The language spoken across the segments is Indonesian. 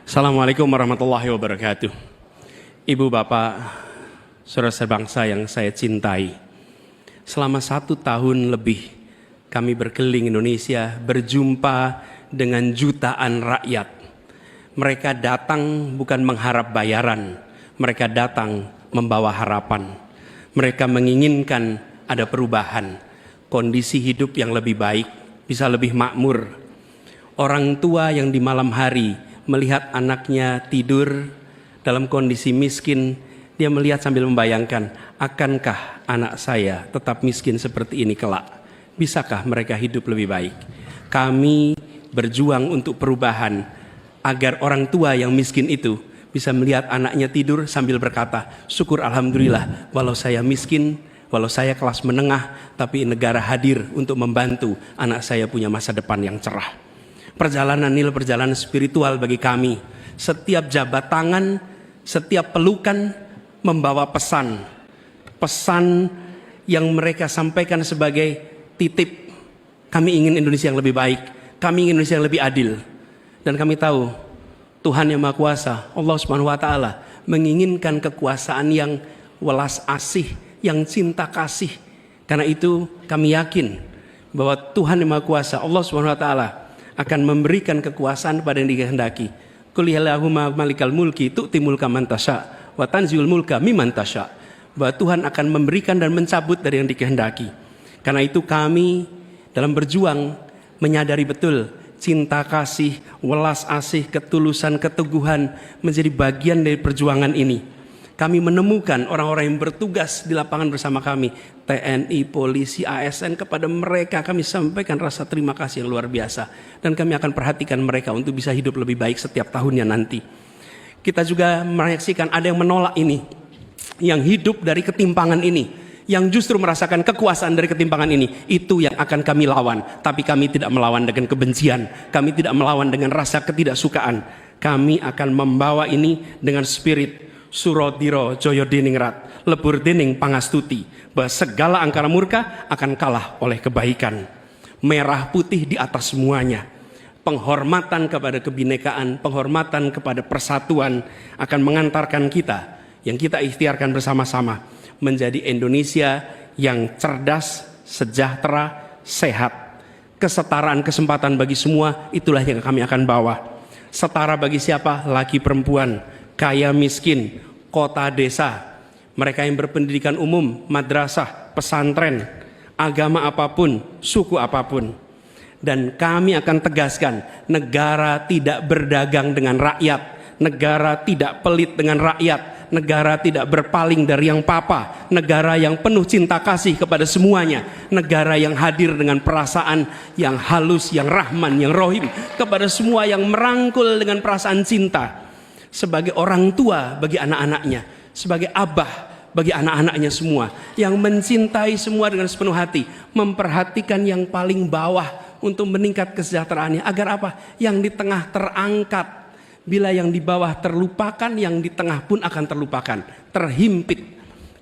Assalamualaikum warahmatullahi wabarakatuh. Ibu bapak, saudara sebangsa yang saya cintai, selama 1 tahun lebih kami berkeliling Indonesia, berjumpa dengan jutaan rakyat. Mereka datang bukan mengharap bayaran, mereka datang membawa harapan. Mereka menginginkan ada perubahan, kondisi hidup yang lebih baik, bisa lebih makmur. Orang tua yang di malam hari melihat anaknya tidur dalam kondisi miskin, dia melihat sambil membayangkan, akankah anak saya tetap miskin seperti ini kelak? Bisakah mereka hidup lebih baik? Kami berjuang untuk perubahan agar orang tua yang miskin itu bisa melihat anaknya tidur sambil berkata, syukur alhamdulillah, walau saya miskin, walau saya kelas menengah, tapi negara hadir untuk membantu anak saya punya masa depan yang cerah. Perjalanan ini perjalanan spiritual bagi kami. Setiap jabat tangan, setiap pelukan membawa pesan. Pesan yang mereka sampaikan sebagai titip. Kami ingin Indonesia yang lebih baik. Kami ingin Indonesia yang lebih adil. Dan kami tahu Tuhan yang Maha Kuasa, Allah Subhanahu wa Ta'ala, menginginkan kekuasaan yang welas asih, yang cinta kasih. Karena itu kami yakin bahwa Tuhan yang Maha Kuasa, Allah Subhanahu wa Ta'ala, akan memberikan kekuasaan pada yang dikehendaki. Qul illahumma malikal mulki tu'ti mulka man tasya wa tanziul mulka mimman tasya. Bahwa Tuhan akan memberikan dan mencabut dari yang dikehendaki. Karena itu kami dalam berjuang menyadari betul cinta kasih, welas asih, ketulusan, keteguhan menjadi bagian dari perjuangan ini. Kami menemukan orang-orang yang bertugas di lapangan bersama kami, TNI, polisi, ASN, kepada mereka kami sampaikan rasa terima kasih yang luar biasa. Dan kami akan perhatikan mereka untuk bisa hidup lebih baik setiap tahunnya nanti. Kita juga menyaksikan ada yang menolak ini, yang hidup dari ketimpangan ini, yang justru merasakan kekuasaan dari ketimpangan ini. Itu yang akan kami lawan. Tapi kami tidak melawan dengan kebencian, kami tidak melawan dengan rasa ketidaksukaan. Kami akan membawa ini dengan spirit Surodiro Joyo Diningrat, lebur dening pangastuti, bahwa segala angkara murka akan kalah oleh kebaikan. Merah putih di atas semuanya. Penghormatan kepada kebinekaan, penghormatan kepada persatuan akan mengantarkan kita, yang kita ikhtiarkan bersama-sama, menjadi Indonesia yang cerdas, sejahtera, sehat. Kesetaraan kesempatan bagi semua, itulah yang kami akan bawa. Setara bagi siapa? Laki perempuan, kaya miskin, kota desa, mereka yang berpendidikan umum, madrasah, pesantren, agama apapun, suku apapun. Dan kami akan tegaskan, negara tidak berdagang dengan rakyat, negara tidak pelit dengan rakyat, negara tidak berpaling dari yang papa, negara yang penuh cinta kasih kepada semuanya, negara yang hadir dengan perasaan yang halus, yang rahman, yang rohim kepada semua, yang merangkul dengan perasaan cinta. Sebagai orang tua bagi anak-anaknya, sebagai abah bagi anak-anaknya semua, yang mencintai semua dengan sepenuh hati, memperhatikan yang paling bawah untuk meningkat kesejahteraannya. Agar apa? Yang di tengah terangkat. Bila yang di bawah terlupakan, yang di tengah pun akan terlupakan, terhimpit.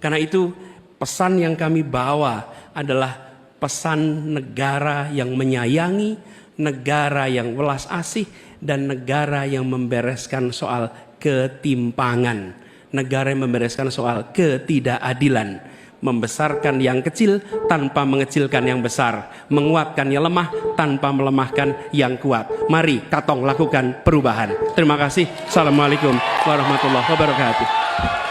Karena itu pesan yang kami bawa adalah pesan negara yang menyayangi, negara yang welas asih, dan negara yang membereskan soal ketimpangan, negara yang membereskan soal ketidakadilan, membesarkan yang kecil tanpa mengecilkan yang besar, menguatkan yang lemah tanpa melemahkan yang kuat. Mari katong lakukan perubahan. Terima kasih. Assalamualaikum warahmatullahi wabarakatuh.